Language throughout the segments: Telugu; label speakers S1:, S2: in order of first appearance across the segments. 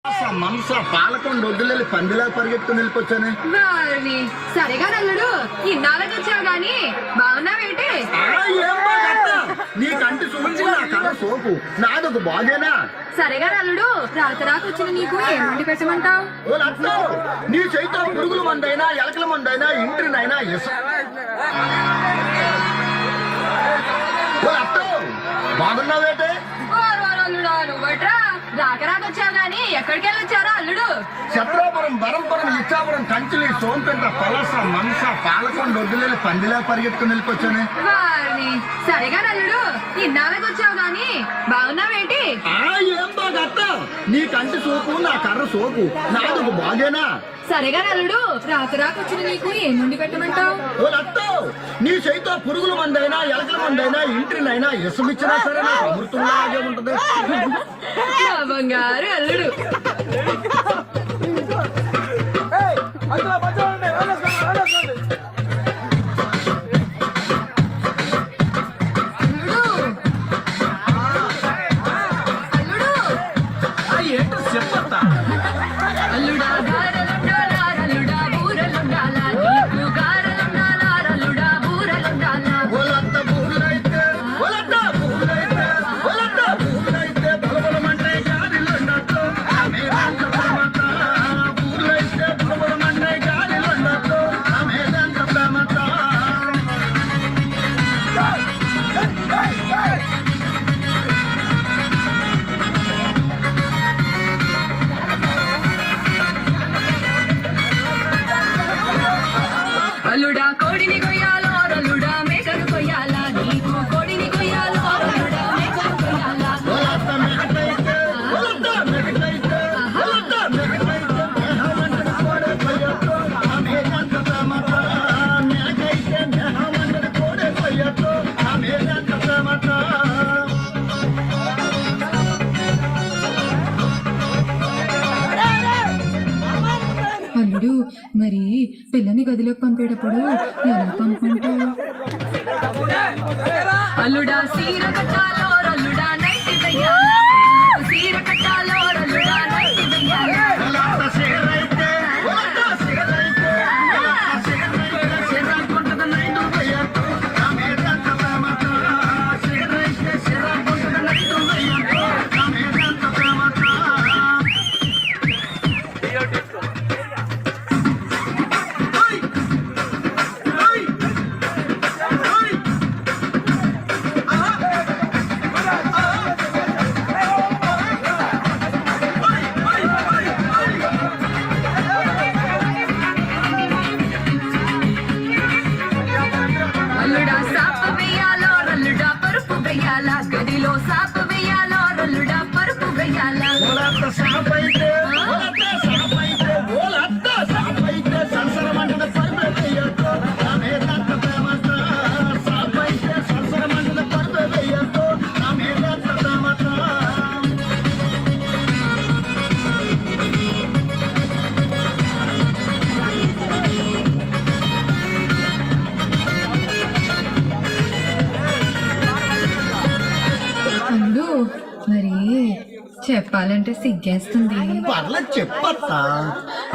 S1: మనస పాలకొండ వద్దులే పందిలా పరిగెత్తుకుని వెళ్ళిపోచ్చానే.
S2: సరేగా నల్లుడు ఇన్నాళ్ళకి వచ్చావు గాని బాగున్నావేంటి?
S1: నీ కంటి చూపు నా కళ్ళ సోపు నాదొక బాగేనా?
S2: సరేగా నల్లుడు రాత్రాకొచ్చిన నీకు ఏం వండి పెట్టమంటావు?
S1: ఓ లక్ష్మో, నీ చేతితో పురుగుల మందైనా ఎలకల మందైనా ఇంటినైనా బాగున్నావేటే?
S2: నువ్వట్రా రాకరాకొచ్చావు గాని ఎక్కడికి వెళ్ళొచ్చారా అల్లుడు?
S1: చత్రాపురం, బరంపురం, ఇచ్చాపురం, కంచిలి, సోంపేట, పలస, మనస, పాలకొండ వద్దులే పందిలా పరిగెత్తుకుని వెళ్ళిపోచ్చానే.
S2: సరేగా నల్లుడు ఇన్నాళ్ళకి వచ్చావు గాని బాగున్నావేంటి?
S1: ఏం బాగత్త, నీ కంటి సోపు నా కర్ర సోపు నాదొక బాగేనా?
S2: సరేగా నల్లుడు రాకరాకొచ్చిన నీకు ఏం వండి పెట్టమంటావు?
S1: ఓ లత్తో, నీ చేతితో పురుగుల మందైనా ఎలకల మందైనా ఇంటినైనా ఇసమిచ్చినా సరే నాకు అమృతంలాగే ఉంటది.
S2: బంగారు అల్లుడు.
S1: ఏంటో చెప్పత్తా?
S2: అల్లుడా గారెలుండాలా రల్లుడా బూరెలుండాలా, నీకు గారెలుండాలా రల్లుడా బూరెలుండాలా.
S1: ఒలత్త పూలైతే ఒలత్త పూలైతే ఒలత్త పూలైతే బలబలమంటే గాలిలుండొచ్చు. ఆమె దంత ప్రేమత పూలైతే బలబలమంటే గాలిలుండొచ్చు. ఆమె దంత ప్రేమత.
S2: అల్లుడా కోడిని కొయ్యాలో రల్లుడా మేకను కొయ్యాలా, నీకు కోడిని కొయ్యాలో రల్లుడా మేకను కొయ్యాలా.
S1: ఒలత్త మెగటైతే ఒలత్త మెగటైతే ఒలత్త మెగటైతే మెహవంటన కోడే కొయ్యొచ్చు. ఆమె దంత ప్రేమత మెగైతే మెహవంటన కోడే కొయ్యొచ్చు. ఆమె దంత ప్రేమత.
S2: అల్లుడు మరి పిల్లని గదిలోకి పంపేటప్పుడు ఎలా పంపుకుంటావు? అల్లుడా సీర కట్టాలో రల్లుడా నైటి వెయ్యాలా, సీర కట్టాలో రల్లుడా నైటి వెయ్యాలా.
S1: ఒలత్త సిగరైతే ఒలత్త సిగరైతే ఒలత్త సిగరైతే సిరాకుంటద నైటు వెయ్యొచ్చు. ఆమె దంత ప్రేమత సిగరైతే సిరాకుంటద నైటు వెయ్యొచ్చు. ఆమె దంత ప్రేమత.
S2: అల్లుడా సాప వెయ్యాలో రల్లుడా పరుపు వెయ్యాలా, గదిలో సాప వెయ్యాలో రల్లుడా పరుపు వెయ్యాలా.
S1: ఒలత్త సాపైతే ఒలత్త సాపైతే ఒలత్త సాపైతే సరసరమంటద పరుపు వెయ్యొచ్చు. ఆమె దంత ప్రేమత సాపైతే సరసరమంటద పరుపు వెయ్యొచ్చు. ఆమె దంత ప్రేమత.
S2: అల్లుడు మరి చెప్పాలంటే సిగ్గేస్తుంది.
S1: పర్లేదు చెప్పత్తా.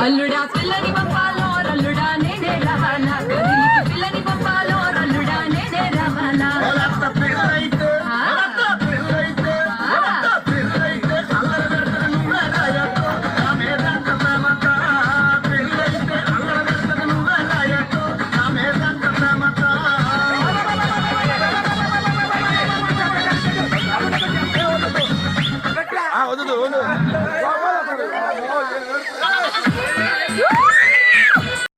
S2: అల్లుడా పిల్లని పంపాలో రల్లుడా నేనే రావాలా, గదిలికి పిల్లని పంపాలో రల్లుడా నేనే రావాలా.
S1: ఒలత్త పిల్లైతే ఒలత్త పిల్లైతే ఒలత్త పిల్లైతే అల్లరి పెడతద నువ్వే రాయొచ్చు. ఆమె దంత ప్రేమత పిల్లైతే అల్లరి పెడతద నువ్వే రాయొచ్చు. ఆమె దంత ప్రేమత. వద్దు
S2: Woo!